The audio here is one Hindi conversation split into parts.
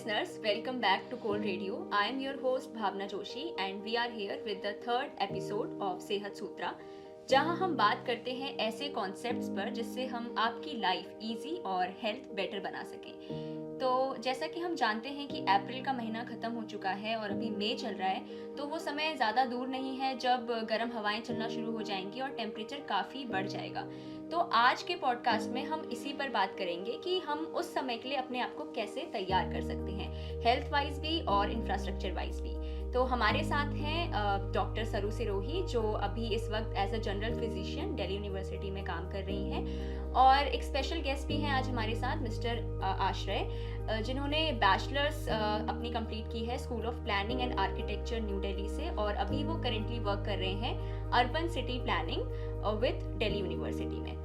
listeners, welcome back to Cold Radio. I am your host Bhavna Joshi and we are here with the third episode of सेहत सूत्रा, जहां हम बात करते हैं ऐसे कॉन्सेप्ट्स पर जिससे हम आपकी लाइफ इजी और हेल्थ बेटर बना सकें। तो जैसा कि हम जानते हैं कि अप्रैल का महीना ख़त्म हो चुका है और अभी मई चल रहा है, तो वो समय ज़्यादा दूर नहीं है जब गर्म हवाएं चलना शुरू हो जाएंगी और टेम्परेचर काफ़ी बढ़ जाएगा। तो आज के पॉडकास्ट में हम इसी पर बात करेंगे कि हम उस समय के लिए अपने आप को कैसे तैयार कर सकते हैं, हेल्थ वाइज भी और इंफ्रास्ट्रक्चर वाइज भी। तो हमारे साथ हैं डॉक्टर सरू सिरोही, जो अभी इस वक्त as a general physician Delhi university में काम कर रही हैं, और एक स्पेशल गेस्ट भी हैं आज हमारे साथ मिस्टर आश्रय, जिन्होंने बैचलर्स अपनी कंप्लीट की है school of planning and architecture new Delhi से, और अभी वो करेंटली वर्क कर रहे हैं urban city planning with Delhi university में।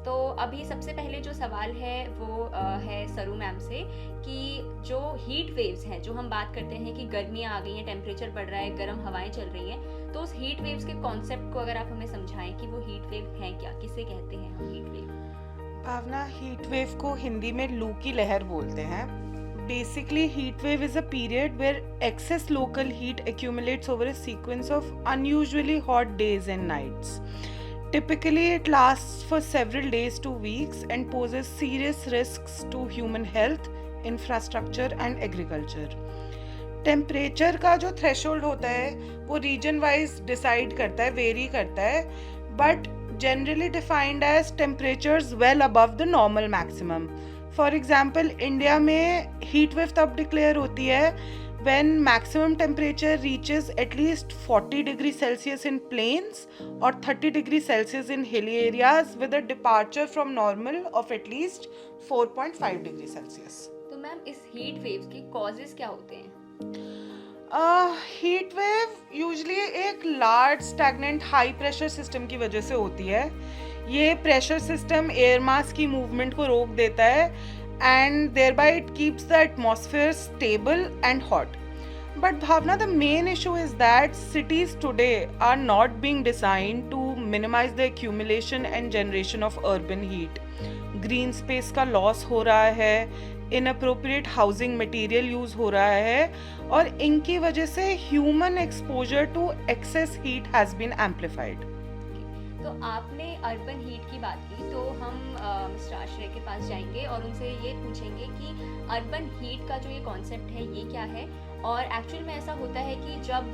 तो अभी सबसे पहले जो सवाल है वो है सरू मैम से कि जो हीट वेव्स हैं, जो हम बात करते हैं कि गर्मियाँ आ गई हैं, टेम्परेचर बढ़ रहा है, गर्म हवाएं चल रही हैं, तो उस हीट वेव्स के कॉन्सेप्ट को अगर आप हमें समझाएं कि वो हीट वेव हैं क्या, किसे कहते हैं हम heat wave? Bhavna, heat wave को हिंदी में लू की लहर बोलते हैं। Basically heat wave is a period where excess local heat accumulates over a sequence of unusually hot days and nights. Typically, it lasts for several days to weeks and poses serious risks to human health, infrastructure and agriculture. Temperature का जो थ्रेशोल्ड होता है वो रीजन वाइज डिसाइड करता है, वेरी करता है, but generally defined as temperatures well above the normal maximum. For example, India में heat wave तब डिक्लेयर होती है when maximum temperature reaches at least 40 degrees Celsius in plains or 30 degrees Celsius in hilly areas with a departure from normal of at least 4.5 degrees Celsius. तो मैम इस हीट वेव्स के कॉजेज क्या होते हैं? हीट वेव यूजली एक large stagnant high pressure system की वजह से होती है। ये प्रेशर सिस्टम एयर मास की मूवमेंट को रोक देता है and thereby it keeps the atmosphere stable and hot. But Bhavna, the main issue is that cities today are not being designed to minimize the accumulation and generation of urban heat. Green space का लॉस हो रहा है, इनअप्रोप्रिएट हाउसिंग मटेरियल यूज हो रहा है, और इनकी वजह से human exposure to excess heat has been amplified. तो आपने अर्बन हीट की बात की, तो हम मिस्टर आश्रय के पास जाएंगे और उनसे ये पूछेंगे कि अर्बन हीट का जो ये कॉन्सेप्ट है ये क्या है, और एक्चुअल में ऐसा होता है कि जब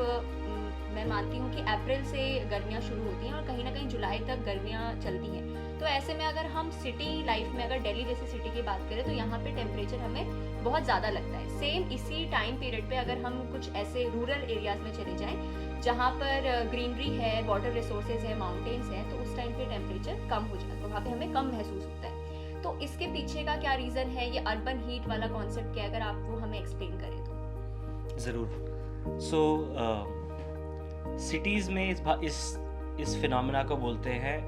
मैं मानती हूँ कि अप्रैल से गर्मियाँ शुरू होती हैं और कहीं ना कहीं जुलाई तक गर्मियाँ चलती हैं, तो ऐसे में अगर हम सिटी लाइफ में, अगर दिल्ली जैसी सिटी की बात करें, तो यहाँ पे टेम्परेचर हमें बहुत ज़्यादा लगता है। सेम इसी टाइम पीरियड पे अगर हम कुछ ऐसे रूरल एरियाज़ में चले जाएं जहाँ पर ग्रीनरी है, वाटर रिसोर्सेज है, माउंटेन्स हैं, तो उस टाइम पे टेम्परेचर कम हो जाता है, तो वहाँ पे हमें कम महसूस होता है। तो इसके पीछे का क्या रीज़न है, ये अर्बन हीट वाला कॉन्सेप्ट क्या है, अगर आप वो हमें एक्सप्लेन करें तो। ज़रूर। सिटीज़ में इस फिनोमेना को बोलते हैं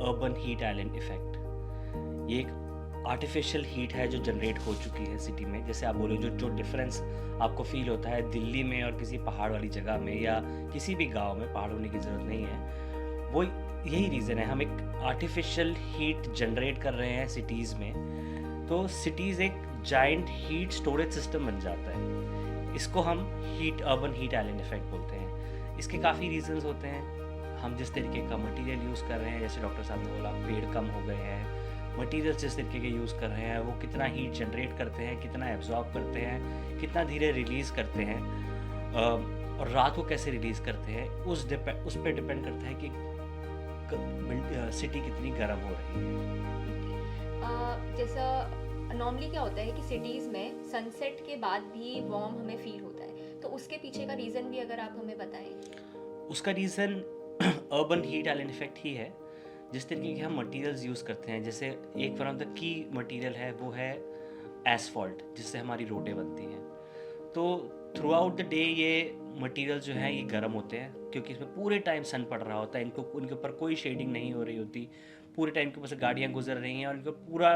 अर्बन हीट आइलैंड इफेक्ट। ये एक आर्टिफिशियल हीट है जो जनरेट हो चुकी है सिटी में। जैसे आप बोले, जो डिफरेंस आपको फील होता है दिल्ली में और किसी पहाड़ वाली जगह में या किसी भी गांव में, पहाड़ होने की ज़रूरत नहीं है, वो यही रीज़न है। हम एक आर्टिफिशियल हीट जनरेट कर रहे हैं सिटीज़ में, तो सिटीज़ एक जाइंट हीट स्टोरेज सिस्टम बन जाता है। इसको हम अर्बन हीट आइलैंड इफेक्ट बोलते हैं। इसके काफ़ी रीजंस होते हैं। हम जिस तरीके का मटेरियल यूज़ कर रहे हैं, जैसे डॉक्टर साहब ने बोला पेड़ कम हो गए हैं, मटेरियल जिस तरीके के यूज़ कर रहे हैं वो कितना हीट जनरेट करते हैं, कितना एब्जॉर्ब करते हैं, कितना धीरे रिलीज़ करते हैं, और रात को कैसे रिलीज़ करते हैं, उस पर डिपेंड करता है कि सिटी कितनी गर्म हो रही है। जैसा नॉर्मली क्या होता है कि सिटीज़ में सनसेट के बाद भी वार्म हमें फील होता है, तो उसके पीछे का रीज़न भी अगर आप हमें बताएं। उसका reason urban heat island effect ही है। जिस तरीके के हम मटेरियल्स यूज़ करते हैं, जैसे एक one of the key material है वो है एसफॉल्ट, जिससे हमारी रोडें बनती हैं। तो थ्रू आउट द डे ये मटेरियल जो है ये गर्म होते हैं, क्योंकि इसमें पूरे टाइम सन पड़ रहा होता है, उनके ऊपर कोई शेडिंग नहीं हो रही होती, पूरे टाइम के ऊपर से गाड़ियाँ गुजर रही हैं और इनको पूरा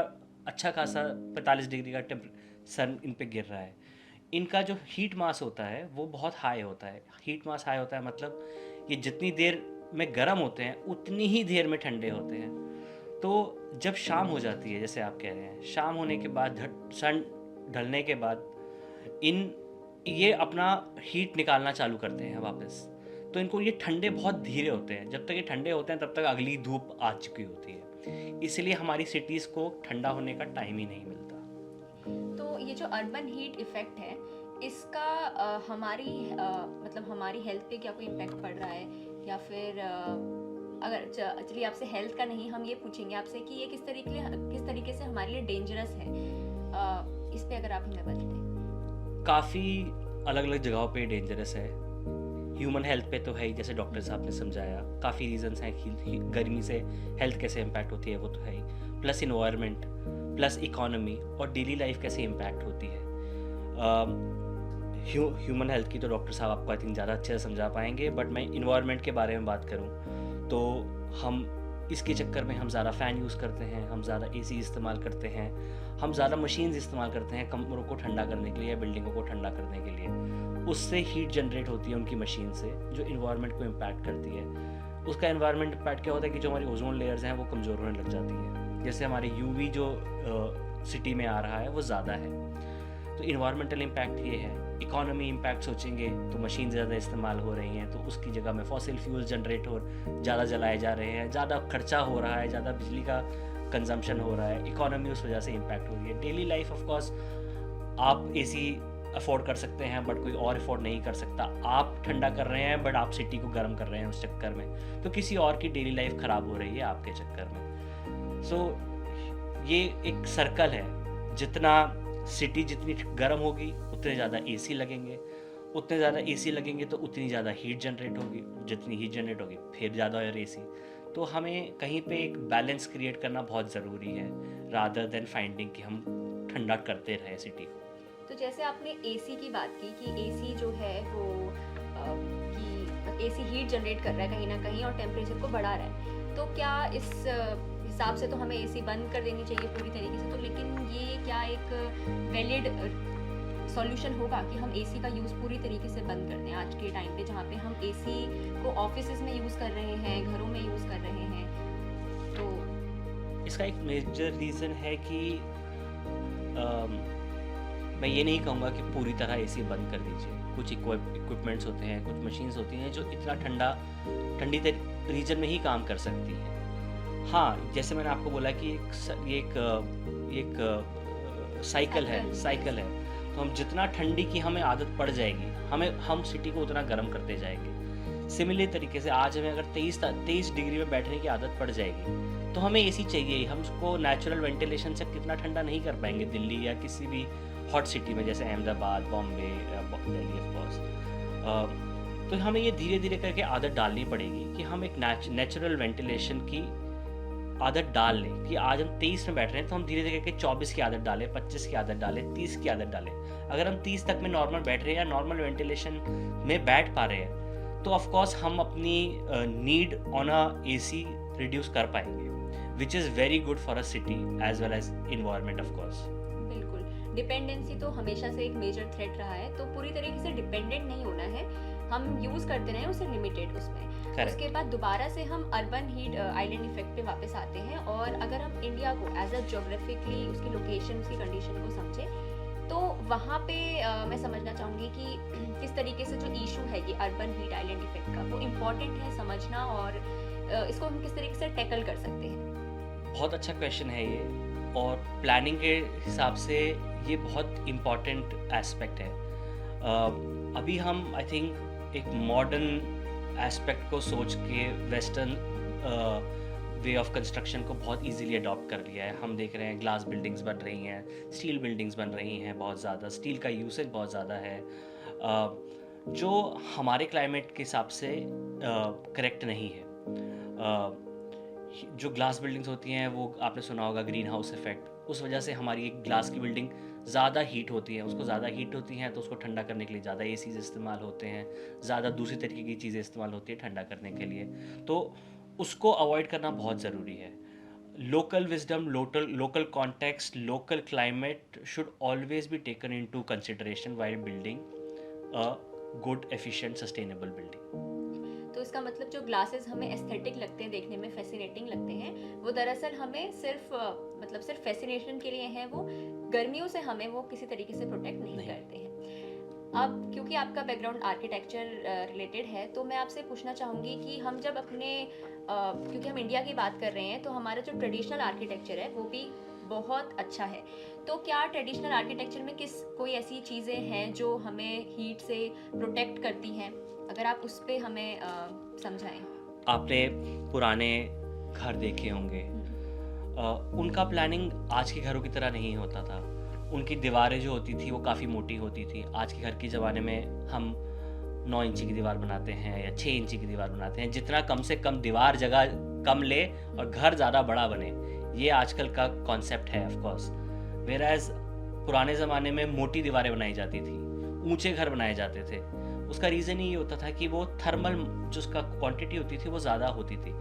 अच्छा खासा 45 डिग्री का सन इन पे गिर रहा है। इनका जो हीट मास होता है वो बहुत हाई होता है। हीट मास हाई होता है मतलब ये जितनी देर में गर्म होते हैं उतनी ही देर में ठंडे होते हैं। तो जब शाम हो जाती है, जैसे आप कह रहे हैं, शाम होने के बाद सन ढलने के बाद ये अपना हीट निकालना चालू करते हैं वापस। तो इनको ये ठंडे बहुत धीरे होते हैं, जब तक ये ठंडे होते हैं तब तक अगली धूप आ चुकी होती है, इसलिए हमारी सिटीज़ को ठंडा होने का टाइम ही नहीं मिलता। तो ये जो अर्बन हीट इफेक्ट है, इसका हमारी हेल्थ पे क्या कोई इम्पैक्ट पड़ रहा है, या फिर अगर चलिए आपसे हेल्थ का नहीं, हम ये पूछेंगे आपसे कि ये किस तरीके से हमारे लिए डेंजरस है, इस पे अगर आप हमें बता दें। काफ़ी अलग अलग जगहों पे डेंजरस है। ह्यूमन हेल्थ पे तो है ही, जैसे डॉक्टर साहब ने समझाया, काफ़ी रीजंस हैं कि गर्मी से हेल्थ कैसे इम्पैक्ट होती है, वो तो है ही, प्लस इन्वायरमेंट, प्लस इकोनॉमी और डेली लाइफ कैसे इम्पैक्ट होती है। ह्यूमन हेल्थ की तो डॉक्टर साहब आपको आई थिंक ज़्यादा अच्छे से समझा पाएंगे, बट मैं इन्वायरमेंट के बारे में बात करूँ तो हम इसके चक्कर में हम ज़्यादा फ़ैन यूज़ करते हैं, हम ज़्यादा एसी इस्तेमाल करते हैं, हम ज़्यादा मशीन्स इस्तेमाल करते हैं कमरों को ठंडा करने के लिए या बिल्डिंगों को ठंडा करने के लिए। उससे हीट जनरेट होती है उनकी मशीन से, जो इन्वायरमेंट को इम्पैक्ट करती है। उसका इन्वायरमेंट इम्पैक्ट क्या होता है कि जो हमारी ओजोन लेयर्स हैं वो कमज़ोर होने लग जाती हैं, जैसे हमारे यूवी जो सिटी में आ रहा है वो ज़्यादा है। तो इन्वायरमेंटल इम्पैक्ट ये है। इकोनॉमी इम्पैक्ट सोचेंगे तो मशीन ज़्यादा इस्तेमाल हो रही हैं, तो उसकी जगह में फॉसिल फ्यूल जनरेट हो ज़्यादा जलाए जा रहे हैं, ज़्यादा खर्चा हो रहा है, ज़्यादा बिजली का कंजम्पशन हो रहा है, इकोनॉमी उस वजह से इम्पैक्ट हो रही है। डेली लाइफ ऑफ कोर्स आप एसी अफोर्ड कर सकते हैं बट कोई और अफोर्ड नहीं कर सकता। आप ठंडा कर रहे हैं बट आप सिटी को गर्म कर रहे हैं उस चक्कर में, तो किसी और की डेली लाइफ ख़राब हो रही है आपके चक्कर में। सो ये एक सर्कल है, जितना सिटी जितनी गर्म होगी उतने ज़्यादा एसी लगेंगे, उतने ज़्यादा एसी लगेंगे तो उतनी ज़्यादा हीट जनरेट होगी, जितनी हीट जनरेट होगी फिर ज़्यादा और एसी। तो हमें कहीं पे एक बैलेंस क्रिएट करना बहुत ज़रूरी है, रादर देन फाइंडिंग कि हम ठंडा करते रहे सिटी को। तो जैसे आपने एसी की बात की कि एसी जो है वो कि एसी हीट जनरेट कर रहा है कहीं ना कहीं और टेम्परेचर को बढ़ा रहा है, तो क्या इस हिसाब से तो हमें एसी बंद कर देनी चाहिए पूरी तरीके से, तो लेकिन ये क्या एक वैलिड सॉल्यूशन होगा कि हम एसी का यूज़ पूरी तरीके से बंद कर दें आज के टाइम पे, जहाँ पे हम एसी को ऑफिसेज में यूज़ कर रहे हैं, घरों में यूज़ कर रहे हैं? तो इसका एक मेजर रीज़न है कि मैं ये नहीं कहूँगा कि पूरी तरह एसी बंद कर दीजिए। कुछ इक्विपमेंट्स होते हैं, कुछ मशीन्स होती हैं जो इतना ठंडी रीजन में ही काम कर सकती हैं। हाँ, जैसे मैंने आपको बोला कि एक साइकिल है। तो हम जितना ठंडी की हमें आदत पड़ जाएगी, हम सिटी को उतना गर्म करते जाएंगे। सिमिलर तरीके से आज हमें अगर 23 डिग्री में बैठने की आदत पड़ जाएगी तो हमें एसी चाहिए। हम उसको नेचुरल वेंटिलेशन से कितना ठंडा नहीं कर पाएंगे दिल्ली या किसी भी हॉट सिटी में जैसे अहमदाबाद, बॉम्बे, दिल्ली ऑफ कोर्स। तो हमें ये धीरे धीरे करके आदत डालनी पड़ेगी कि हम एक नेचुरल वेंटिलेशन की आदत डाल लें कि आज हम 23 में बैठ रहे हैं तो हम धीरे धीरे करके 24 की आदत डालें, 25 की आदत डालें, 30 की आदत डालें। अगर हम 30 तक में नॉर्मल बैठ रहे हैं या नॉर्मल वेंटिलेशन में बैठ पा रहे हैं तो ऑफ कोर्स हम अपनी need on a AC reduce कर पाएंगे, which is very good for a city as well as environment of course. बिल्कुल, डिपेंडेंसी तो हमेशा से एक मेजर थ्रेट रहा है, तो पूरी तरीके से डिपेंडेंट नहीं होना है, हम यूज़ करते रहें उसे लिमिटेड उसमें। उसके बाद दोबारा से हम अर्बन हीट आइलैंड इफेक्ट पे वापस आते हैं, और अगर हम इंडिया को एज अ ज्योग्राफिकली उसकी लोकेशन, उसकी कंडीशन को समझें तो वहाँ पे मैं समझना चाहूँगी कि किस तरीके से जो इशू है ये अर्बन हीट आइलैंड इफेक्ट का, वो इम्पॉर्टेंट है समझना, और इसको हम किस तरीके से टैकल कर सकते हैं। बहुत अच्छा क्वेश्चन है ये, और प्लानिंग के हिसाब से ये बहुत इम्पॉर्टेंट एस्पेक्ट है। अभी हम आई थिंक एक मॉडर्न एस्पेक्ट को सोच के वेस्टर्न वे ऑफ कंस्ट्रक्शन को बहुत इजीली अडॉप्ट कर लिया है। हम देख रहे हैं ग्लास बिल्डिंग्स बन रही हैं, स्टील बिल्डिंग्स बन रही हैं, बहुत ज़्यादा स्टील का यूसेज बहुत ज़्यादा है, जो हमारे क्लाइमेट के हिसाब से करेक्ट नहीं है। जो ग्लास बिल्डिंग्स होती हैं वो आपने सुना होगा ग्रीन हाउस इफेक्ट, उस वजह से हमारी एक ग्लास की बिल्डिंग ज़्यादा हीट होती है, उसको ज़्यादा हीट होती हैं तो उसको ठंडा करने के लिए ज़्यादा एसीज इस्तेमाल होते हैं, ज़्यादा दूसरी तरीके की चीज़ें इस्तेमाल होती है ठंडा करने के लिए, तो उसको अवॉइड करना बहुत ज़रूरी है। Local wisdom, local context, local climate should always be taken into consideration while building a good, efficient, sustainable building. तो इसका मतलब जो ग्लासेस हमें एस्थेटिक लगते हैं, देखने में फैसिनेटिंग लगते हैं, वो दरअसल हमें सिर्फ फैसिनेशन के लिए हैं, वो गर्मियों से हमें वो किसी तरीके से प्रोटेक्ट नहीं करते हैं। अब क्योंकि आपका बैकग्राउंड आर्किटेक्चर रिलेटेड है, तो मैं आपसे पूछना चाहूँगी कि हम जब अपने क्योंकि हम इंडिया की बात कर रहे हैं, तो हमारा जो ट्रेडिशनल आर्किटेक्चर है वो भी बहुत अच्छा है। तो क्या ट्रेडिशनल आर्किटेक्चर में कोई ऐसी चीज़ें हैं जो हमें हीट से प्रोटेक्ट करती हैं? अगर आप उस पे हमें समझाएं। आपने पुराने घर देखे होंगे, उनका प्लानिंग आज के घरों की तरह नहीं होता था। उनकी दीवारें जो होती थी वो काफ़ी मोटी होती थी। आज के घर के ज़माने में हम 9 इंची की दीवार बनाते हैं या 6 इंची की दीवार बनाते हैं, जितना कम से कम दीवार जगह कम ले और घर ज़्यादा बड़ा बने। ये आजकल का कॉन्सेप्ट है ऑफ कोर्स। वेयरएज पुराने ज़माने में मोटी दीवारें बनाई जाती थी, ऊंचे घर बनाए जाते थे। उसका रीज़न ये होता था कि वो थर्मल जो उसका क्वांटिटी होती थी वो ज़्यादा होती थी,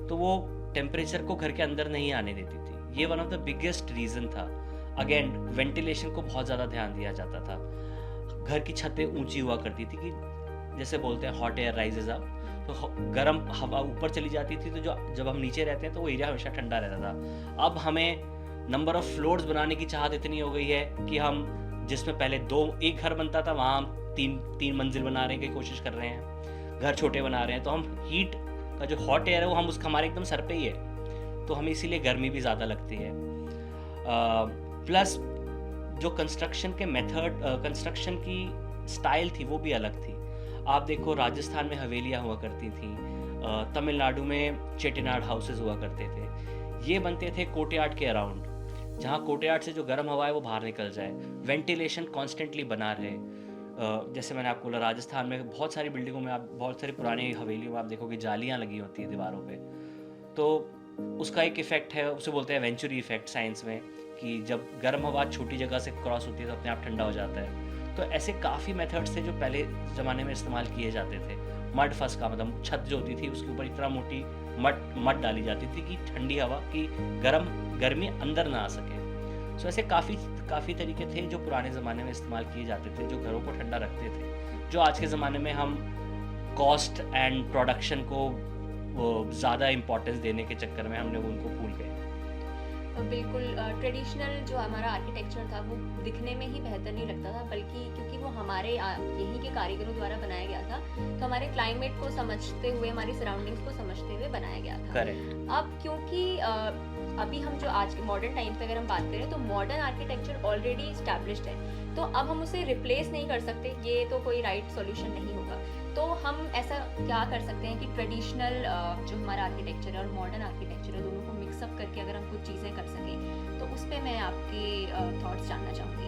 तो वो टेम्परेचर को घर के अंदर नहीं आने देती थी। ये one of the biggest reason था। अगेन वेंटिलेशन को बहुत ज़्यादा ध्यान दिया जाता था। घर की छतें ऊंची हुआ करती थी कि जैसे बोलते हैं हॉट एयर राइजेज अप, तो गर्म हवा ऊपर चली जाती थी, तो जब हम नीचे रहते हैं तो वो एरिया हमेशा ठंडा रहता था। अब हमें नंबर ऑफ फ्लोर्स बनाने की चाहत इतनी हो गई है कि हम जिसमें पहले एक घर बनता था वहाँ हम तीन मंजिल बना रहे हैं की कोशिश कर रहे हैं, घर छोटे बना रहे हैं, तो हम हीट का जो हॉट एयर है वो हम हमारे एकदम सर पे ही है, तो हमें इसीलिए गर्मी भी ज़्यादा लगती है। प्लस जो कंस्ट्रक्शन के मेथड, कंस्ट्रक्शन की स्टाइल थी वो भी अलग थी। आप देखो राजस्थान में हवेलियाँ हुआ करती थी, तमिलनाडु में चेटिनाड हाउसेज हुआ करते थे। ये बनते थे कोर्टयार्ड के अराउंड, जहाँ कोर्टयार्ड से जो गर्म हवा है वो बाहर निकल जाए, वेंटिलेशन कॉन्स्टेंटली बना रहे। जैसे मैंने आपको बोला राजस्थान में बहुत सारी बिल्डिंगों में, आप बहुत सारी पुरानी हवेलियों में आप देखोगे जालियाँ लगी होती है दीवारों पे, तो उसका एक इफेक्ट है, उसे बोलते हैं वेंचुरी इफेक्ट साइंस में, कि जब गर्म हवा छोटी जगह से क्रॉस होती है तो अपने आप ठंडा हो जाता है। तो ऐसे काफ़ी मेथड्स थे जो पहले ज़माने में इस्तेमाल किए जाते थे। मड फस का मतलब छत जो होती थी उसके ऊपर इतना मोटी मड डाली जाती थी कि ठंडी हवा की गर्मी अंदर ना आ सके। सो ऐसे काफ़ी तरीके थे जो पुराने ज़माने में इस्तेमाल किए जाते थे, जो घरों को ठंडा रखते थे, जो आज के ज़माने में हम कॉस्ट एंड प्रोडक्शन को ज़्यादा इम्पोर्टेंस देने के चक्कर में हमने उनको भूल गए। बिल्कुल ट्रेडिशनल जो हमारा आर्किटेक्चर था वो दिखने में ही बेहतर नहीं लगता था, बल्कि क्योंकि वो हमारे यहीं के कारीगरों द्वारा बनाया गया था, तो हमारे क्लाइमेट को समझते हुए, हमारी सराउंडिंग्स को समझते हुए बनाया गया था। करेक्ट। अब क्योंकि अभी हम जो आज के मॉडर्न टाइम पे अगर हम बात करें तो मॉडर्न आर्किटेक्चर ऑलरेडी स्टैब्लिश्ड है, तो अब हम उसे रिप्लेस नहीं कर सकते, ये तो कोई राइट सॉल्यूशन नहीं होगा। तो हम ऐसा क्या कर सकते हैं कि ट्रेडिशनल जो हमारा आर्किटेक्चर है और मॉडर्न आर्किटेक्चर है, दोनों को मिक्सअप करके अगर हम कुछ चीज़ें कर सकें, तो उस पर मैं आपके थॉट्स जानना चाहूँगी।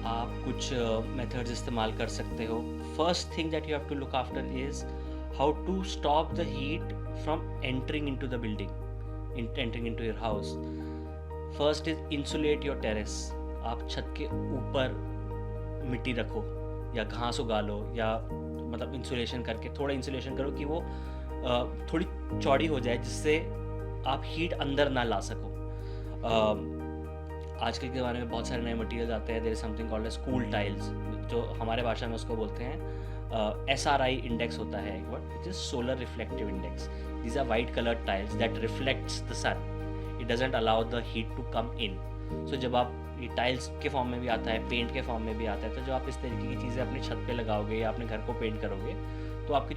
आप कुछ मेथड्स इस्तेमाल कर सकते हो। First thing that you have to look after is how to stop the heat from entering into the building, entering into your house. First is insulate your terrace. आप छत के ऊपर मिट्टी रखो या घास उगा लो, या मतलब इंसुलेशन करके थोड़ा इंसुलेशन करो कि वो थोड़ी चौड़ी हो जाए, जिससे आप हीट अंदर ना ला सको। आजकल के ज़माने में बहुत सारे नए मटेरियल्स आते हैं। There is something called as cool tiles, जो हमारे भाषा में उसको बोलते हैं SRI इंडेक्स होता है एक word, which is solar reflective index. These are white coloured tiles that reflects the sun, it doesn't allow the heat to come in. So जब आप ये टाइल्स के फॉर्म में भी आता है, पेंट के फॉर्म में भी आता है, तो जब आप इस तरीके की चीज़ें अपनी छत पे लगाओगे या अपने घर को पेंट करोगे, तो आपकी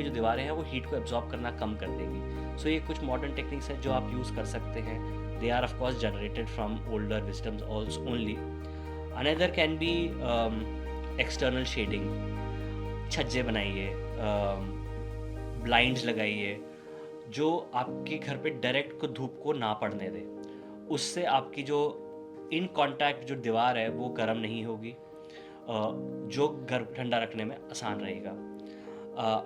जो दीवारें हैं वो हीट को एब्जॉर्ब करना कम कर देगी। सो ये कुछ मॉडर्न टेक्निक्स हैं जो आप यूज़ कर सकते हैं। They are of course generated from older wisdoms also only. Another can be external shading. छज्जे बनाइए, ब्लाइंड्स लगाइए जो आपके घर पे डायरेक्ट धूप को ना पड़ने दे। उससे आपकी जो इन कॉन्टैक्ट जो दीवार है वो गर्म नहीं होगी, जो घर ठंडा रखने में आसान रहेगा।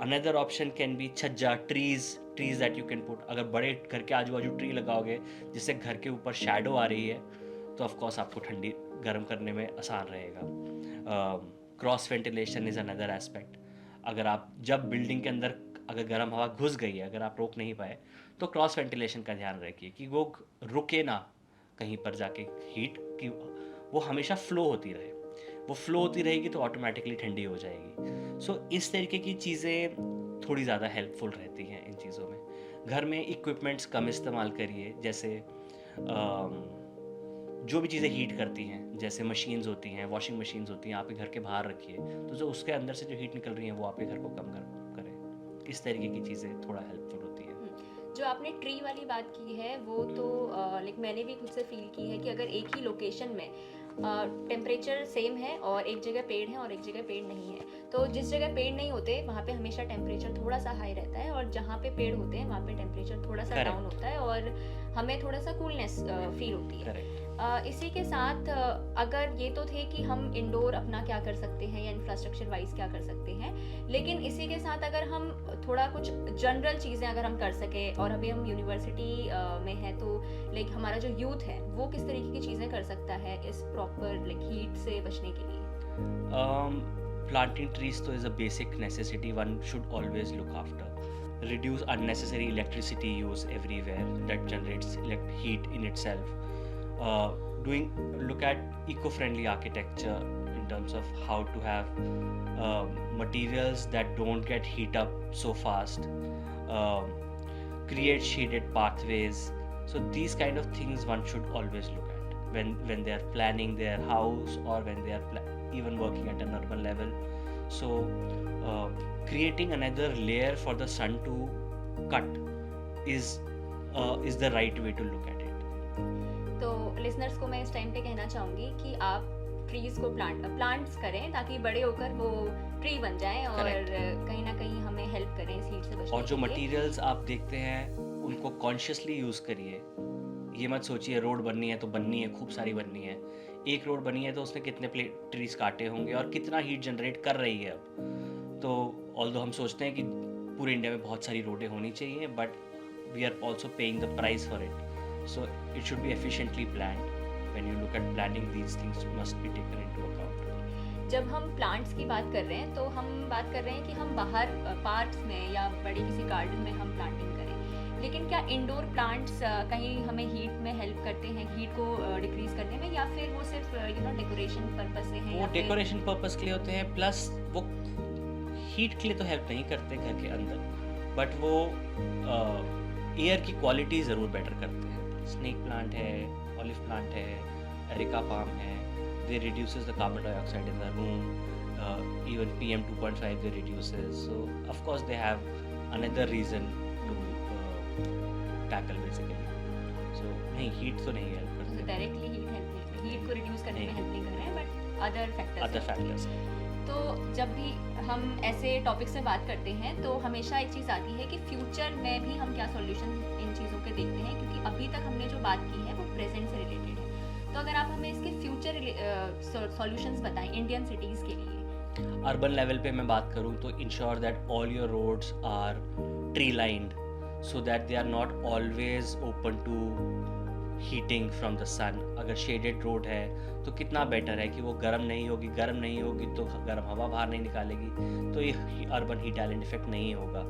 अनदर ऑप्शन कैन बी छज्जा, trees that you can put. अगर बड़े घर के आजू बाजू ट्री लगाओगे जिससे घर के ऊपर शैडो आ रही है, तो ऑफ कोर्स आपको ठंडी गर्म करने में आसान रहेगा। Cross ventilation is another aspect. अगर आप जब बिल्डिंग के अंदर अगर गर्म हवा घुस गई है, अगर आप रोक नहीं पाए, तो क्रॉस वेंटिलेशन का ध्यान रखिए कि वो रुके ना कहीं पर जाके हीट की, वो हमेशा फ्लो होती रहे। वो फ्लो होती रहेगी तो ऑटोमेटिकली ठंडी हो जाएगी। सो इस तरीके की चीज़ें थोड़ी ज़्यादा हेल्पफुल रहती हैं इन चीज़ों में। घर में इक्विपमेंट्स कम इस्तेमाल करिए, जैसे जो भी चीज़ें हीट करती हैं, जैसे मशीन्स होती हैं, वॉशिंग मशीन्स होती हैं, आपके घर के बाहर रखिए, तो जो उसके अंदर से जो हीट निकल रही है वो आपके घर को कम करें। इस तरीके की चीज़ें थोड़ा हेल्पफुल होती है। जो आपने ट्री वाली बात की है वो तो लाइक मैंने भी खुद से फील की है कि अगर एक ही लोकेशन में टेम्परेचर सेम है और एक जगह पेड़ है और एक जगह पेड़ नहीं है, तो जिस जगह पेड़ नहीं होते वहाँ पे हमेशा टेम्परेचर थोड़ा सा हाई रहता है, और जहाँ पे पेड़ होते हैं वहाँ पे टेम्परेचर थोड़ा सा Correct. डाउन होता है और हमें थोड़ा सा कूलनेस फील होती है। करेक्ट। इसी के साथ अगर ये तो थे कि हम इंडोर अपना क्या कर सकते हैं या इंफ्रास्ट्रक्चर वाइज क्या कर सकते हैं, लेकिन इसी के साथ अगर हम थोड़ा कुछ जनरल चीज़ें अगर हम कर सके, और अभी हम यूनिवर्सिटी में हैं तो लाइक हमारा जो यूथ है वो किस तरीके की चीज़ें कर सकता है इस प्रॉपर लाइक हीट से बचने के लिए? Planting trees though is a basic necessity one should always look after. Reduce unnecessary electricity use everywhere that generates heat in itself. Look at eco-friendly architecture in terms of how to have materials that don't get heat up so fast. Create shaded pathways. So these kind of things one should always look at when they are planning their house, or when they are even working at an urban level. So creating another layer for the sun to cut is the right way to look at it. तो लिसनर्स को मैं इस टाइम पे कहना चाहूँगी कि आप ट्रीज को प्लांट्स करें ताकि बड़े होकर वो ट्री बन जाएं और Correct. कहीं ना कहीं हमें हेल्प करें इस हीट से बचने और जो के लिए। मटेरियल्स आप देखते हैं उनको कॉन्शियसली यूज़ करिए। ये मत सोचिए रोड बननी है तो बननी है, खूब सारी बननी है। एक रोड बनी है तो उसने कितने ट्रीज काटे होंगे और कितना हीट जनरेट कर रही है अब। तो ऑल्दो हम सोचते हैं कि पूरे इंडिया में बहुत सारी रोडें होनी चाहिए, but we are also paying the price for it. So it should be efficiently planned. When you look at planning these things must be taken into account. जब हम प्लांट्स की बात कर रहे हैं तो हम बात कर रहे हैं कि हम बाहर पार्क्स में या बड़े किसी गार्डन में हम प्लांटिंग करें, लेकिन क्या इंडोर प्लांट्स कहीं हमें हीट में हेल्प करते हैं, हीट को डिक्रीज करने में, या फिर वो सिर्फ डेकोरेशन पर्पस से हैं? वो डेकोरेशन पर्पस के लिए होते हैं, प्लस वो हीट के लिए तो हेल्प नहीं करते घर के अंदर, बट वो एयर की क्वालिटी ज़रूर बेटर करते हैं। स्नेक प्लांट है, ऑलिव प्लांट है, एरिका पाम है, they reduces the carbon dioxide in the room, even PM 2.5 they reduces, so of course they have another reason to tackle basically. So नहीं, हीट तो नहीं हेल्प करते, डायरेक्टली हीट को रिड्यूस करने में हेल्प नहीं कर रहे हैं, बट अदर फैक्टर्स। तो जब भी हम ऐसे टॉपिक से बात करते हैं तो हमेशा एक चीज़ आती है कि फ्यूचर में भी हम क्या सॉल्यूशन इन चीज़ों के देखते हैं, क्योंकि अभी तक हमने जो बात की है वो प्रेजेंट से रिलेटेड है। तो अगर आप हमें इसके फ्यूचर सॉल्यूशंस बताएं इंडियन सिटीज़ के लिए। अर्बन लेवल पे मैं बात करूँ तो ensure that all your roads are tree lined, so that they are not always open to heating from the sun. अगर शेडेड रोड है तो कितना बेटर है कि वो गर्म नहीं होगी तो गर्म हवा बाहर नहीं निकालेगी, तो ये अर्बन हीट आइलैंड इफेक्ट नहीं होगा।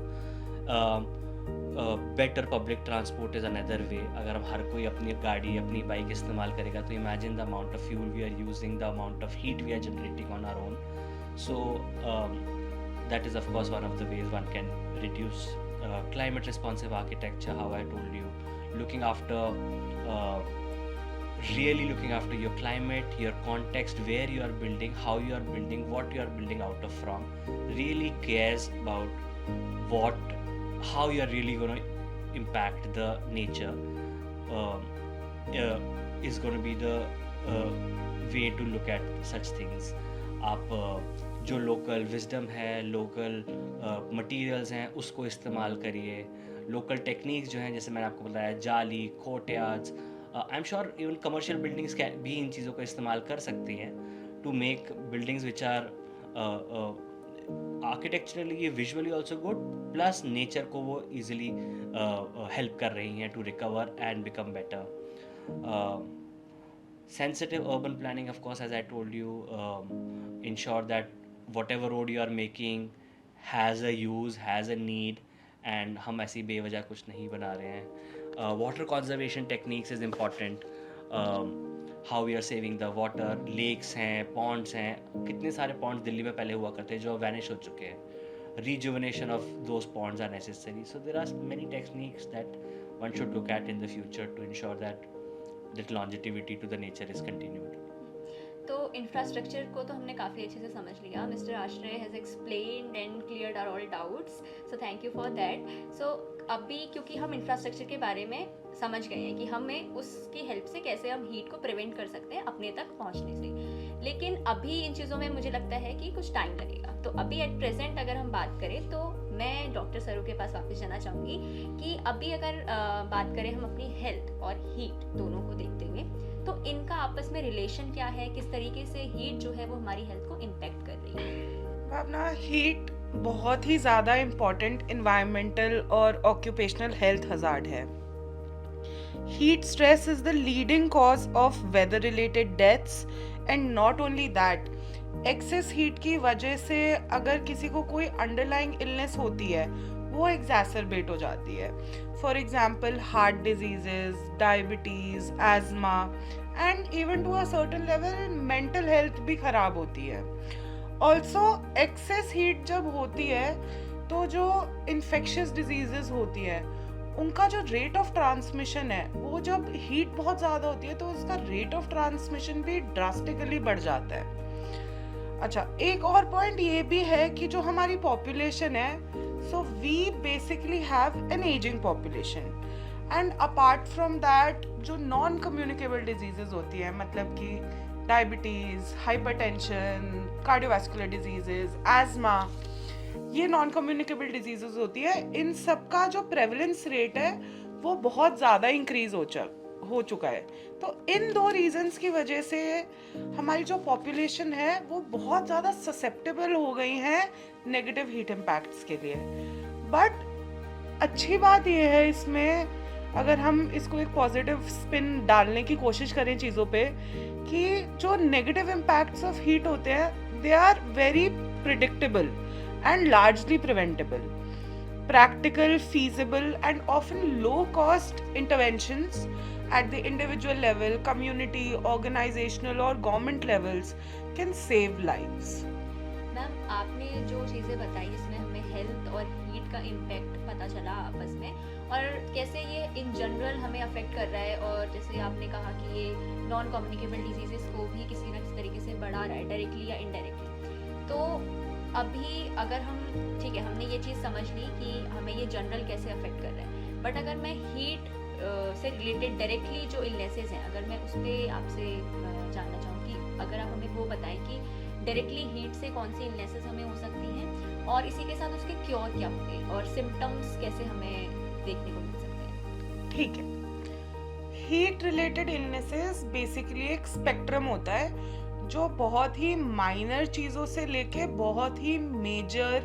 Better public transport is another way. अगर हम हर कोई अपनी गाड़ी अपनी बाइक इस्तेमाल करेगा तो imagine the amount of fuel we are using, the amount of heat we are generating on our own. So that is of course one of the ways one can reduce. Climate responsive architecture, how I told you, looking after really looking after your climate, your context, where you are building, how you are building, what you are building out of from, really cares about how you are really going to impact the nature, is going to be the way to look at such things. आप जो लोकल विजडम है, लोकल मटेरियल्स हैं उसको इस्तेमाल करिए। लोकल टेक्निक्स जो हैं, जैसे मैंने आपको बताया, जाली, courtyards, I am sure even commercial buildings भी इन चीज़ों का इस्तेमाल कर सकती हैं to make buildings which are architecturally visually also good, plus nature को वो ईजिली हेल्प कर रही हैं to recover and become better. Sensitive urban planning, of course, as I told you, ensure that whatever road you are making has a use, has a need, and हम ऐसी बेवजह कुछ नहीं बना रहे हैं। Water conservation techniques is important. How we are saving the water. Lakes हैं, ponds हैं, कितने सारे ponds दिल्ली में पहले हुआ करते जो vanish हो चुके हैं। Rejuvenation of those ponds are necessary. So there are many techniques that one should look at in the future to ensure that that longevity to the nature is continued. तो इंफ्रास्ट्रक्चर को तो हमने काफ़ी अच्छे से समझ लिया. Mister Ashray has explained and cleared our all doubts, so thank you for that. So अभी क्योंकि हम इंफ्रास्ट्रक्चर के बारे में समझ गए हैं कि हमें उसकी हेल्प से कैसे हम हीट को प्रिवेंट कर सकते हैं अपने तक पहुंचने से, लेकिन अभी इन चीज़ों में मुझे लगता है कि कुछ टाइम लगेगा. तो अभी एट प्रेजेंट अगर हम बात करें तो मैं डॉक्टर सरू के पास वापस जाना चाहूँगी कि अभी अगर बात करें हम अपनी हेल्थ और हीट दोनों को देखते हुए, तो इनका आपस में रिलेशन क्या है, किस तरीके से हीट जो है वो हमारी हेल्थ को इम्पैक्ट कर रही है. भावना, हीट बहुत ही ज़्यादा इम्पॉर्टेंट इन्वायरमेंटल और ऑक्यूपेशनल हेल्थ हजार्ड है. Heat stress is the leading cause of weather related deaths, and not only that, excess heat की वजह से अगर किसी को कोई अंडरलाइंग इलनेस होती है वो एग्जैसरबेट हो जाती है. For example heart diseases, diabetes, asthma and even to a certain level mental health भी खराब होती है. ऑल्सो एक्सेस हीट जब होती है तो जो इन्फेक्शियस डिजीजेस होती है उनका जो रेट ऑफ ट्रांसमिशन है, वो जब हीट बहुत ज़्यादा होती है तो उसका रेट ऑफ ट्रांसमिशन भी ड्रास्टिकली बढ़ जाता है. अच्छा, एक और पॉइंट ये भी है कि जो हमारी पॉपुलेशन है, so we basically have an ageing population, and apart from that जो नॉन कम्युनिकेबल डिजीजेस होती है, मतलब कि diabetes, hypertension, cardiovascular diseases, asthma, ये नॉन कम्युनिकेबल डिजीजेस होती है. इन सब का जो प्रेवलेंस रेट है वो बहुत ज़्यादा इंक्रीज हो चुका है. तो इन दो रीजंस की वजह से हमारी जो पॉपुलेशन है वो बहुत ज़्यादा ससेप्टेबल हो गई हैं नेगेटिव हीट इम्पैक्ट्स के लिए. बट अच्छी बात ये है इसमें, अगर हम इसको एक पॉजिटिव स्पिन डालने की कोशिश करें चीज़ों पे, कि जो नेगेटिव इम्पैक्ट्स ऑफ हीट होते हैं they are very predictable and largely preventable. Practical, feasible and often low cost interventions at the individual level, community, organizational or government levels can save lives. Ma'am, आपने जो चीज़ें बताई इसमें हमें हेल्थ और हीट का इम्पैक्ट पता चला आपस में, और कैसे ये इन जनरल हमें अफेक्ट कर रहा है, और जैसे आपने कहा कि ये नॉन कम्युनिकेबल डिजीजेस को भी किसी न किसी तरीके से बढ़ा रहा है, डायरेक्टली या इनडायरेक्टली. तो अभी अगर हम, ठीक है, हमने ये चीज़ समझ ली कि हमें ये जनरल कैसे अफेक्ट कर रहा है, बट अगर मैं हीट से रिलेटेड डायरेक्टली जो इलनेसेस हैं, अगर मैं उस पर आपसे जानना चाहूँ कि अगर आप हमें वो बताएं कि डायरेक्टली हीट से कौन सी इलनेसेस हमें हो सकती हैं, और इसी के साथ उसके क्योर क्या होंगे और सिम्टम्स कैसे हमें देखने को मिल सकते हैं. ठीक है, हीट रिलेटेड इलनेसेस बेसिकली एक स्पेक्ट्रम होता है जो बहुत ही माइनर चीज़ों से लेके बहुत ही मेजर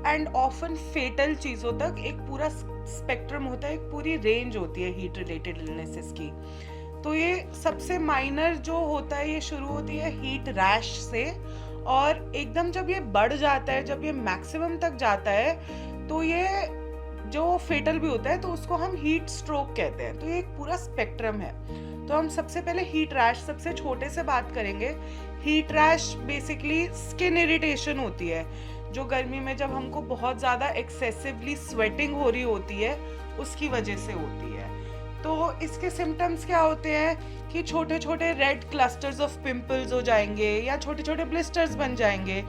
एंड ऑफन फेटल चीज़ों तक एक पूरा स्पेक्ट्रम होता है, एक पूरी रेंज होती है हीट रिलेटेड इलनेसेस की. तो ये सबसे माइनर जो होता है ये शुरू होती है हीट रैश से, और एकदम जब ये बढ़ जाता है, जब ये मैक्सिमम तक जाता है, तो ये जो फेटल भी होता है तो उसको हम हीट स्ट्रोक कहते हैं. तो ये एक पूरा स्पेक्ट्रम है. तो हम सबसे पहले हीट रैश, सबसे छोटे से बात करेंगे. Heat rash basically skin irritation होती है, जो गर्मी में जब हमको बहुत ज़्यादा एक्सेसिवली स्वेटिंग हो रही होती है उसकी वजह से होती है. तो इसके सिम्टम्स क्या होते हैं कि छोटे छोटे रेड क्लस्टर्स ऑफ पिंपल्स हो जाएंगे या छोटे छोटे ब्लिस्टर्स बन जाएंगे.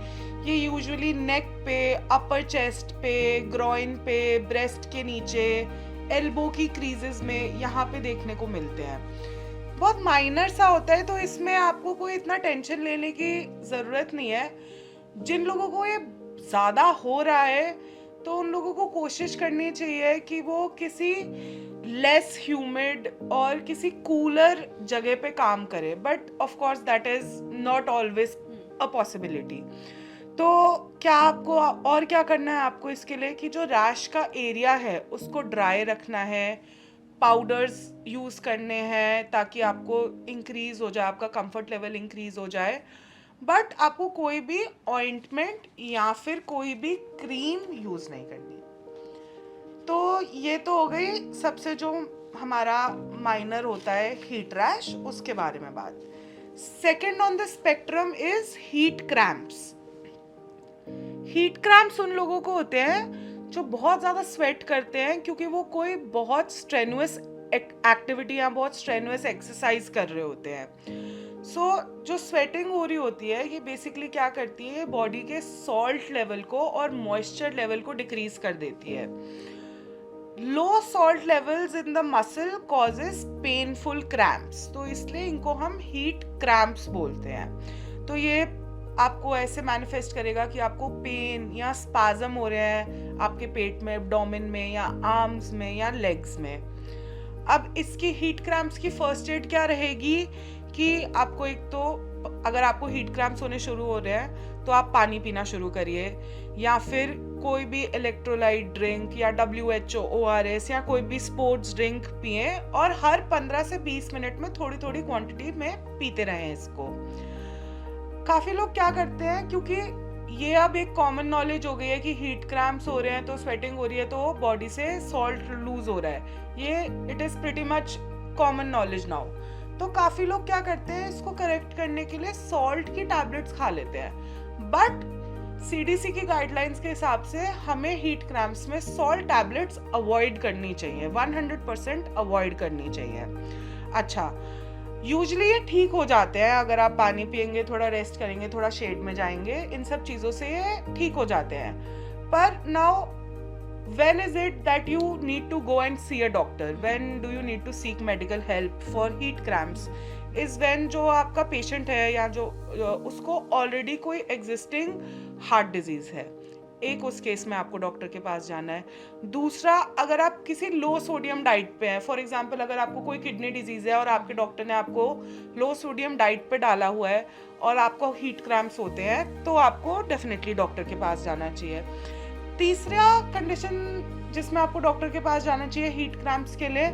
ये यूजुअली नेक पे, अपर चेस्ट पे, ग्रॉइन पे, ब्रेस्ट के नीचे, एल्बो की क्रीजेस में यहाँ पे देखने को मिलते हैं. बहुत माइनर सा होता है, तो इसमें आपको कोई इतना टेंशन लेने की ज़रूरत नहीं है. जिन लोगों को ये ज़्यादा हो रहा है तो उन लोगों को कोशिश करनी चाहिए कि वो किसी लेस ह्यूमिड और किसी कूलर जगह पे काम करे. But of course that is not always a possibility. तो क्या आपको और क्या करना है आपको इसके लिए कि जो रैश का एरिया है उसको ड्राई रखना है, पाउडर्स यूज़ करने हैं ताकि आपको इंक्रीज़ हो जाए, आपका कंफर्ट लेवल इंक्रीज़ हो जाए. बट आपको कोई भी ऑइंटमेंट या फिर कोई भी क्रीम यूज़ नहीं करनी. तो ये तो हो गई सबसे जो हमारा माइनर होता है हीट रैश, उसके बारे में बात. Second on the spectrum is heat cramps. Heat cramps उन लोगों को होते हैं जो बहुत ज़्यादा स्वेट करते हैं क्योंकि वो कोई बहुत स्ट्रेनुअस एक्टिविटी या बहुत स्ट्रेनुअस एक्सरसाइज कर रहे होते हैं। सो जो स्वेटिंग हो रही होती है ये बेसिकली क्या करती है, बॉडी के सॉल्ट लेवल को और मॉइस्चर लेवल को डिक्रीज कर देती है। लो salt levels in the muscle causes painful cramps, तो इसलिए इनको हम हीट क्रैम्प्स बोलते हैं। तो ये आपको ऐसे मैनिफेस्ट करेगा कि आपको पेन या स्पाज्म हो रहे हैं आपके पेट में, एब्डोमेन में या आर्म्स में या लेग्स में। अब इसकी हीट क्रैम्प्स की फर्स्ट एड क्या रहेगी कि आपको एक तो अगर आपको हीट क्रैम्प्स होने शुरू हो रहे हैं तो आप पानी पीना शुरू करिए, या फिर कोई भी इलेक्ट्रोलाइट ड्रिंक या WHO ORS या कोई भी स्पोर्ट्स ड्रिंक पिए और हर 15 से 20 मिनट में थोड़ी थोड़ी क्वांटिटी में पीते रहें इसको। काफी लोग क्या करते हैं, क्योंकि ये अब एक कॉमन नॉलेज हो गई है कि हीट क्रैम्प्स हो रहे हैं तो स्वेटिंग हो रही है तो बॉडी से सॉल्ट लूज हो रहा है, ये it is pretty much common knowledge now. तो काफी लोग क्या करते हैं, इसको करेक्ट करने के लिए सॉल्ट की टैबलेट्स खा लेते हैं, बट CDC की गाइडलाइंस के हिसाब से हमें हीट क्रैम्प्स में सॉल्ट टैबलेट्स अवॉइड करनी चाहिए, 100% अवॉइड करनी चाहिए। अच्छा, यूजली ये ठीक हो जाते हैं अगर आप पानी पियेंगे, थोड़ा रेस्ट करेंगे, थोड़ा शेड में जाएंगे, इन सब चीज़ों से ये ठीक हो जाते हैं। पर now when is it that you need to go and see a doctor, when do you need to seek medical help for heat cramps, is when जो आपका पेशेंट है या जो उसको ऑलरेडी कोई एग्जिस्टिंग हार्ट डिजीज है, एक उस केस में आपको डॉक्टर के पास जाना है। दूसरा, अगर आप किसी लो सोडियम डाइट पे हैं, फॉर एग्जांपल अगर आपको कोई किडनी डिजीज है और आपके डॉक्टर ने आपको लो सोडियम डाइट पे डाला हुआ है और आपको हीट क्रैम्प्स होते हैं, तो आपको डेफिनेटली डॉक्टर के पास जाना चाहिए। तीसरा कंडीशन जिसमें आपको डॉक्टर के पास जाना चाहिए हीट क्रैम्प्स के लिए,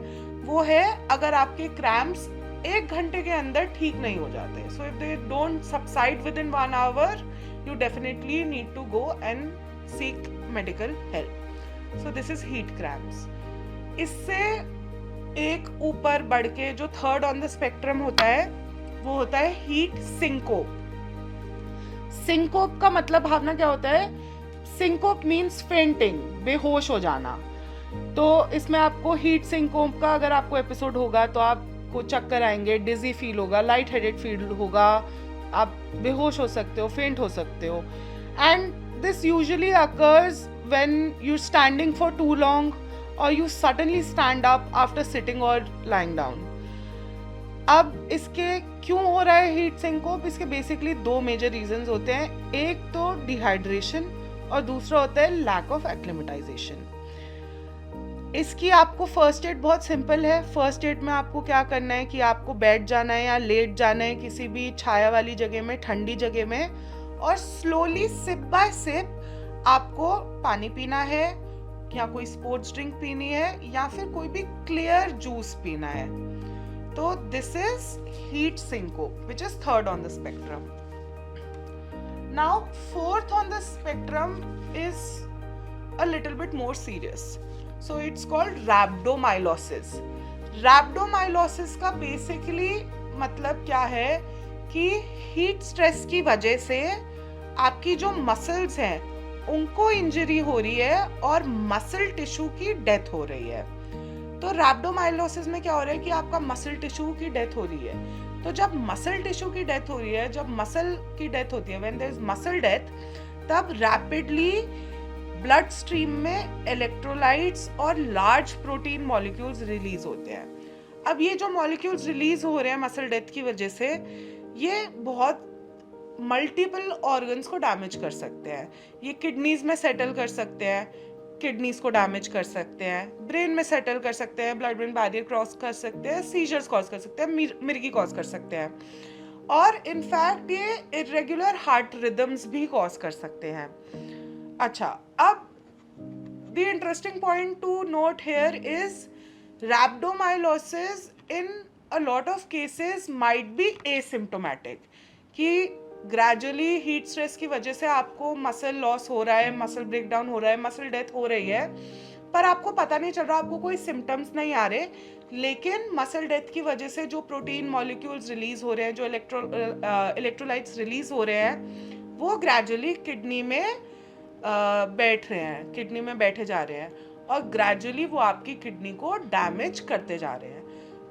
वो है अगर आपके क्रैम्प्स 1 घंटे के अंदर ठीक नहीं हो जाते। So if they don't subside with in 1 hour, you definitely need to go and seek medical help. So this is heat cramps. इससे एक ऊपर बढ़ के जो थर्ड ऑन द स्पेक्ट्रम होता है वो होता है हीट सिंकोप। सिंकोप का मतलब भावना क्या होता है? सिंकोप मीन्स फेंटिंग, बेहोश हो जाना। तो इसमें आपको हीट सिंकोप का अगर आपको एपिसोड होगा तो आपको चक्कर आएंगे, डिजी फील होगा, लाइट हेडेड फील होगा, आप बेहोश हो सकते हो, फेंट हो सकते हो। And this usually occurs when you standing for too long or you suddenly stand up after sitting or lying down. अब इसके क्यों हो रहा है हीट सिंकोप? इसके बेसिकली 2 मेजर रीजंस होते हैं। एक तो डिहाइड्रेशन और दूसरा होता है लैक ऑफ एक्लिमेटाइजेशन। इसकी आपको फर्स्ट एड बहुत सिंपल है। फर्स्ट एड में आपको क्या करना है कि आपको बैठ जाना है या लेट जाना है किसी भी छाया वाली जगह में, ठंडी जगह में, और स्लोली सिप बाय सिप आपको पानी पीना है या कोई स्पोर्ट्स ड्रिंक पीनी है या फिर कोई भी क्लियर जूस पीना है। तो this is heat syncope which is third on the spectrum. Now fourth on the spectrum is a little bit more serious. So it's called rhabdomyolysis. Rhabdomyolysis का basically मतलब क्या है कि हीट स्ट्रेस की वजह से आपकी जो मसल्स हैं उनको इंजरी हो रही है और मसल टिश्यू की डेथ हो रही है। तो रैप्डोमाइलोसिस में क्या हो रहा है कि आपका मसल टिश्यू की डेथ हो रही है। तो जब मसल टिश्यू की डेथ हो रही है, जब मसल की डेथ होती है, when there is muscle death, तब रैपिडली ब्लड स्ट्रीम में इलेक्ट्रोलाइट्स और लार्ज प्रोटीन मॉलिक्यूल्स रिलीज होते हैं। अब ये जो मॉलिक्यूल्स रिलीज हो रहे हैं मसल डेथ की वजह से, ये बहुत मल्टीपल ऑर्गन्स को डैमेज कर सकते हैं। ये किडनीज में सेटल कर सकते हैं, किडनीज को डैमेज कर सकते हैं, ब्रेन में सेटल कर सकते हैं, ब्लड ब्रेन बैरियर क्रॉस कर सकते हैं, सीजर्स कॉज कर सकते हैं, मिर्गी कॉज कर सकते हैं, और इनफैक्ट ये इरेगुलर हार्ट रिदम्स भी कॉज कर सकते हैं। अच्छा, अब the interesting point two note here is rhabdomyolysis in a lot of cases might be asymptomatic, कि ग्रेजुअली हीट स्ट्रेस की वजह से आपको मसल लॉस हो रहा है, मसल ब्रेकडाउन हो रहा है, मसल डेथ हो रही है, पर आपको पता नहीं चल रहा, आपको कोई सिम्टम्स नहीं आ रहे, लेकिन मसल डेथ की वजह से जो प्रोटीन मॉलिक्यूल्स रिलीज हो रहे हैं, जो इलेक्ट्रोलाइट्स रिलीज हो रहे हैं, वो ग्रेजुअली किडनी में बैठ रहे हैं, किडनी में बैठे जा रहे हैं, और ग्रेजुअली वो आपकी किडनी को डैमेज करते जा रहे हैं।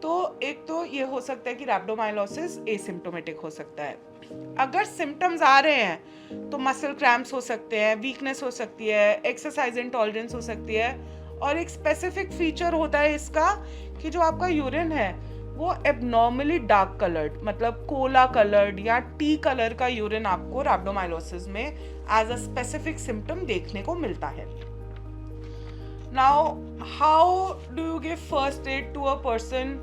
तो एक तो ये हो सकता है कि रैप्डोमाइलोसिस एसिम्प्टोमेटिक हो सकता है। अगर सिम्टम्स आ रहे हैं तो मसल क्रैम्प्स हो सकते हैं, वीकनेस हो सकती है, एक्सरसाइज इंटॉलरेंस हो सकती है, और एक स्पेसिफिक फीचर होता है इसका कि जो आपका यूरिन है वो एबनॉर्मली डार्क कलर्ड, मतलब कोला कलर्ड या टी कलर का यूरिन आपको रैप्डोमाइलोसिस में एज अ स्पेसिफिक सिम्टम देखने को मिलता है। Now how do you give first aid to a person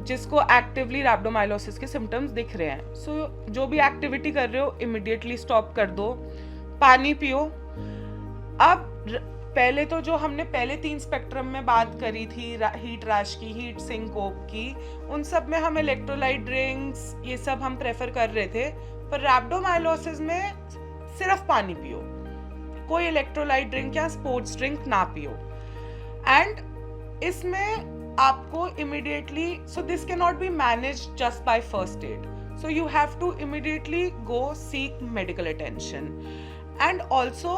जिसको एक्टिवली रैप्डोमाइलोसिस के सिम्टम्स दिख रहे हैं? सो जो भी एक्टिविटी कर रहे हो इमिडिएटली स्टॉप कर दो, पानी पियो। अब पहले तो जो हमने पहले 3 स्पेक्ट्रम में बात करी थी, हीट रैश की, हीट सिंकोप की, उन सब में हम इलेक्ट्रोलाइट ड्रिंक्स ये सब हम प्रेफर कर रहे थे, पर रैप्डोमाइलोसिस में सिर्फ पानी पियो, कोई इलेक्ट्रोलाइट ड्रिंक या स्पोर्ट्स ड्रिंक ना पियो। एंड इसमें आपको immediately, so this can not be managed just by first aid, so you have to immediately go seek medical attention. And also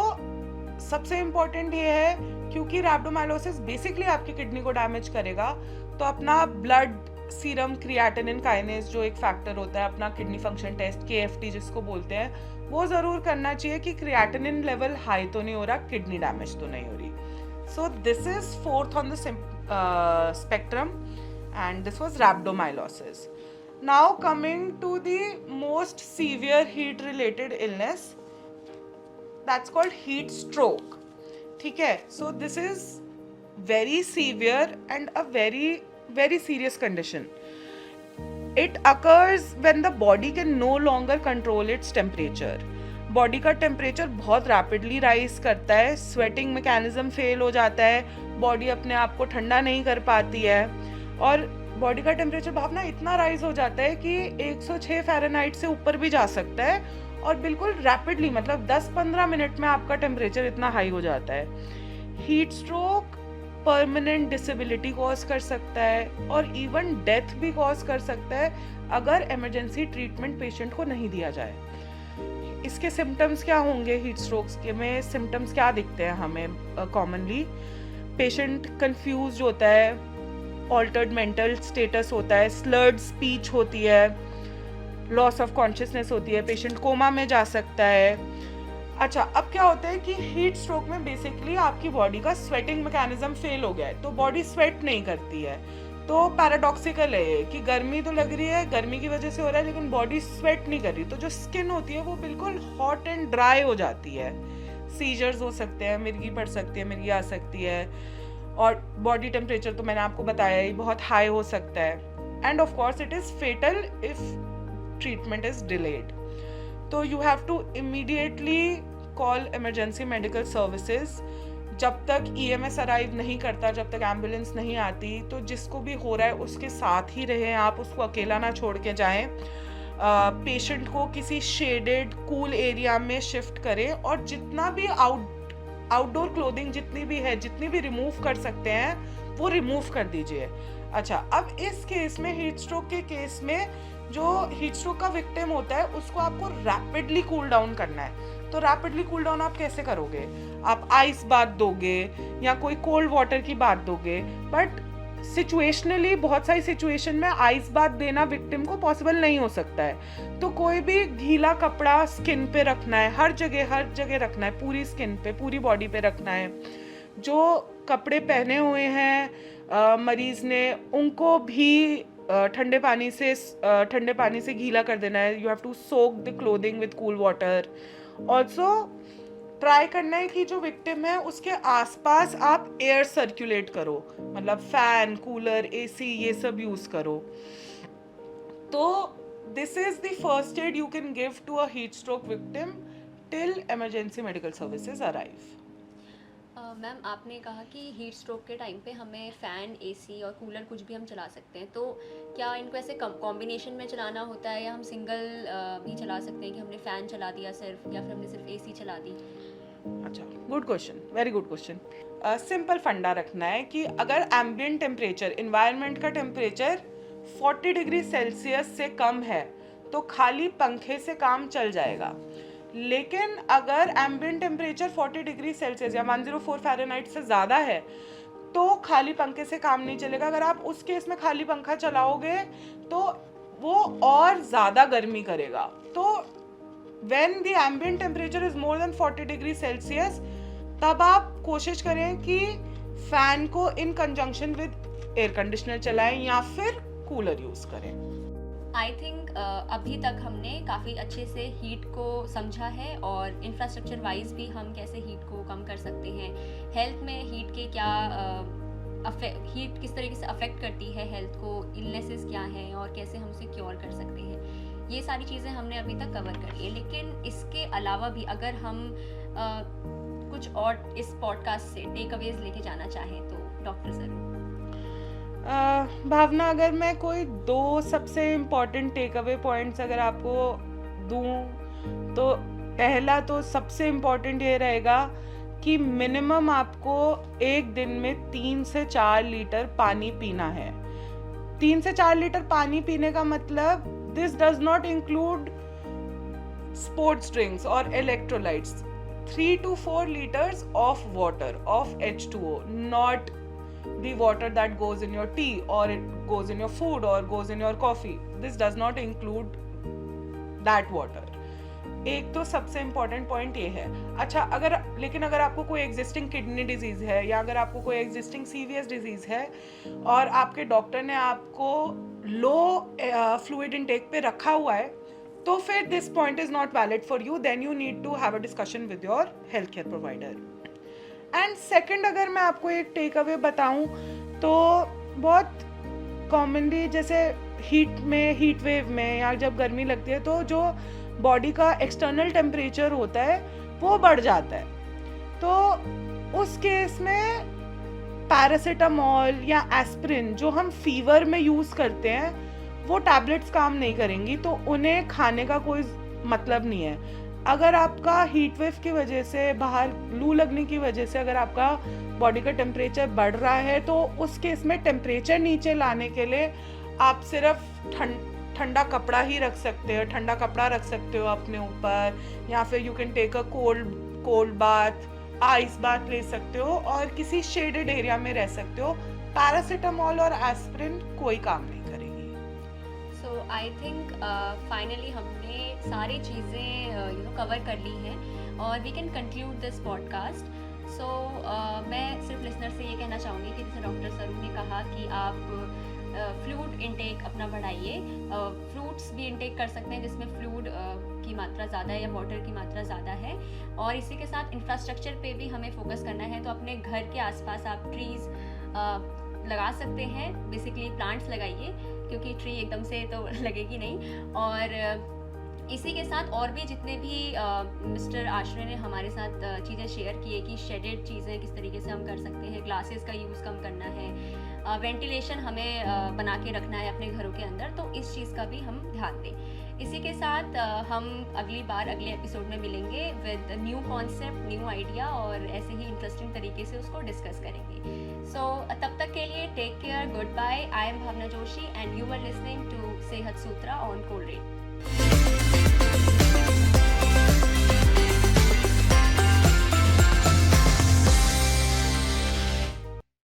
सबसे इम्पोर्टेंट ये है, क्योंकि रैप्डोमाइलोसिस बेसिकली आपकी किडनी को डैमेज करेगा, तो अपना ब्लड सीरम क्रिएटिनिन काइनेज जो एक फैक्टर होता है, अपना किडनी फंक्शन टेस्ट KFT जिसको बोलते हैं, वो ज़रूर करना चाहिए कि क्रिएटिनिन लेवल हाई तो नहीं हो रहा, किडनी डैमेज तो नहीं हो रही। So this is 4th on the spectrum and this was rhabdomyolysis. Now coming to the most severe heat related illness, that's called heat stroke. ठीक है, so this is very severe and a very very serious condition. It occurs when the body can no longer control its temperature. Body का टेम्परेचर बहुत रैपिडली राइज करता है, स्वेटिंग मैकेनिज्म फेल हो जाता है, बॉडी अपने आप को ठंडा नहीं कर पाती है, और बॉडी का टेम्परेचर भावना इतना राइज हो जाता है कि 106 फ़ारेनहाइट से ऊपर भी जा सकता है, और बिल्कुल रैपिडली, मतलब 10-15 मिनट में आपका टेम्परेचर इतना हाई हो जाता है। Heat stroke permanent disability cause कर सकता है और इवन डेथ भी कॉज कर सकता है अगर इमरजेंसी ट्रीटमेंट पेशेंट को नहीं दिया जाए। इसके सिम्टम्स क्या होंगे? हीट स्ट्रोक्स के में सिम्टम्स क्या दिखते हैं हमें कॉमनली? पेशेंट कंफ्यूज होता है, ऑल्टर्ड मेंटल स्टेटस होता है, स्लर्ड स्पीच होती है, लॉस ऑफ कॉन्शियसनेस होती है, पेशेंट कोमा में जा सकता है। अच्छा, अब क्या होता है कि हीट स्ट्रोक में बेसिकली आपकी बॉडी का स्वेटिंग मैकेनिज्म फेल हो गया है, तो बॉडी स्वेट नहीं करती है। तो पैराडॉक्सिकल है कि गर्मी तो लग रही है, गर्मी की वजह से हो रहा है, लेकिन बॉडी स्वेट नहीं कर रही, तो जो स्किन होती है वो बिल्कुल हॉट एंड ड्राई हो जाती है। सीजर्स हो सकते हैं, मिर्गी पड़ सकती है, मिर्गी आ सकती है, और बॉडी टेम्परेचर तो मैंने आपको बताया ही बहुत हाई हो सकता है। And of course it is fatal if treatment is delayed. तो you have to immediately call emergency medical services. जब तक EMS अराइव नहीं करता, जब तक एम्बुलेंस नहीं आती, तो जिसको भी हो रहा है उसके साथ ही रहें आप, उसको अकेला ना छोड़ के जाएं। पेशेंट को किसी शेडेड कूल एरिया में शिफ्ट करें, और जितना भी आउटडोर क्लोथिंग जितनी भी है, जितनी भी रिमूव कर सकते हैं वो रिमूव कर दीजिए। अच्छा, अब इस केस में, हीट स्ट्रोक के केस में, जो हीट स्ट्रोक का विक्टिम होता है उसको आपको रैपिडली कूल डाउन करना है। तो रैपिडली कूल डाउन आप कैसे करोगे? आप आइस बाथ दोगे या कोई कोल्ड वाटर की बात दोगे, बट सिचुएशनली बहुत सारी सिचुएशन में आइस बाथ देना विक्टिम को पॉसिबल नहीं हो सकता है। तो कोई भी गीला कपड़ा स्किन पे रखना है, हर जगह रखना है, पूरी स्किन पे, पूरी बॉडी पे रखना है। जो कपड़े पहने हुए हैं मरीज ने, उनको भी ठंडे पानी से गीला कर देना है। You have to soak the clothing with cool water. Also try करना है कि जो विक्टिम है उसके आसपास आप एयर सर्कुलेट करो, मतलब फैन, कूलर, AC ये सब यूज करो। तो this is the first aid you can give to a heat stroke victim till emergency medical services arrive. Ma'am, आपने कहा कि हीट स्ट्रोक के टाइम पे हमें फ़ैन, AC और कूलर कुछ भी हम चला सकते हैं, तो क्या इनको ऐसे कॉम्बिनेशन में चलाना होता है, या हम सिंगल भी चला सकते हैं कि हमने फ़ैन चला दिया सिर्फ, या फिर हमने सिर्फ AC चला दी? अच्छा, good question, very good question. Simple फंडा रखना है कि अगर एम्बिएंट टेम्परेचर, इन्वायरमेंट का टेम्परेचर 40 डिग्री सेल्सियस से कम है तो खाली पंखे से काम चल जाएगा। लेकिन अगर एम्बिएंट टेम्परेचर 40 डिग्री सेल्सियस या 104 फ़ारेनहाइट से ज़्यादा है तो खाली पंखे से काम नहीं चलेगा. अगर आप उस केस में खाली पंखा चलाओगे तो वो और ज़्यादा गर्मी करेगा. तो when the ambient temperature is more than 40 degree Celsius तब आप कोशिश करें कि फैन को इन कंजंक्शन विद एयर कंडीशनर चलाएं या फिर कूलर यूज़ करें. आई थिंक अभी तक हमने काफ़ी अच्छे से हीट को समझा है और इंफ्रास्ट्रक्चर वाइज भी हम कैसे हीट को कम कर सकते हैं. हेल्थ में हीट के क्या हीट किस तरीके से अफेक्ट करती है हेल्थ को, इलनेसेस क्या हैं और कैसे हम उसे क्योर कर सकते हैं. ये सारी चीज़ें हमने अभी तक कवर कर ली है. लेकिन इसके अलावा भी अगर हम कुछ और इस पॉडकास्ट से टेक अवेज लेके जाना चाहें तो डॉक्टर सर. भावना, अगर मैं कोई 2 सबसे इम्पॉर्टेंट टेक अवे पॉइंट्स अगर आपको दूं तो पहला तो सबसे इम्पॉर्टेंट ये रहेगा कि मिनिमम आपको एक दिन में 3 से 4 लीटर पानी पीना है. 3 से 4 लीटर पानी पीने का मतलब this does not include sports drinks or electrolytes. 3 to 4 liters of water, of H2O, not the water that goes in your tea or it goes in your food or goes in your coffee. This does not include that water. एक तो सबसे इम्पॉर्टेंट पॉइंट ये है. अच्छा, अगर आपको कोई एग्जिस्टिंग किडनी डिजीज़ है या अगर आपको कोई एग्जिस्टिंग सीवियस डिजीज़ है और आपके डॉक्टर ने आपको लो फ्लूइड इनटेक पे रखा हुआ है तो फिर this point is not valid for you. Then you need to have a discussion with your health care provider. And second, अगर मैं आपको एक टेक अवे बताऊँ तो बहुत कॉमनली जैसे हीट वेव में या जब गर्मी लगती है तो जो बॉडी का एक्सटर्नल टेम्परेचर होता है वो बढ़ जाता है. तो उस केस में पैरासीटामॉल या एस्पिरिन जो हम फीवर में यूज़ करते हैं वो टैबलेट्स काम नहीं करेंगी, तो उन्हें खाने का कोई मतलब नहीं है. अगर आपका हीट वेव की वजह से बाहर लू लगने की वजह से अगर आपका बॉडी का टेम्परेचर बढ़ रहा है तो उस केस में टेम्परेचर नीचे लाने के लिए आप सिर्फ ठंडा कपड़ा ही रख सकते हो. ठंडा कपड़ा रख सकते हो अपने ऊपर या फिर you can take a cold bath, ice bath ले सकते हो और किसी शेडेड एरिया में रह सकते हो. पैरासीटामॉल और एस्पिरिन कोई काम नहीं करेगी. सो आई थिंक फाइनली हमने सारी चीज़ें कवर कर ली हैं और we can conclude this podcast. So मैं सिर्फ लिसनर से ये कहना चाहूँगी कि जैसे डॉक्टर सरू ने कहा कि आप फ्लूइड इनटेक अपना बढ़ाइए. फ्रूट्स भी इनटेक कर सकते हैं जिसमें फ्लूइड की मात्रा ज़्यादा है या वाटर की मात्रा ज़्यादा है. और इसी के साथ इंफ्रास्ट्रक्चर पे भी हमें फोकस करना है. तो अपने घर के आसपास आप ट्रीज़ लगा सकते हैं. बेसिकली प्लांट्स लगाइए क्योंकि ट्री एकदम से तो लगेगी नहीं. और इसी के साथ और भी जितने भी मिस्टर आश्रय ने हमारे साथ चीज़ें शेयर की है कि शेडेड चीज़ें किस तरीके से हम कर सकते हैं, ग्लासेस का यूज़ कम करना है, वेंटिलेशन हमें बना के रखना है अपने घरों के अंदर, तो इस चीज़ का भी हम ध्यान दें. इसी के साथ हम अगली बार अगले एपिसोड में मिलेंगे with new concept, new idea और ऐसे ही इंटरेस्टिंग तरीके से उसको डिस्कस करेंगे. सो तब तक के लिए take care, good bye. I am Bhavna Joshi and you are listening to Sehat Sutra on coal radio.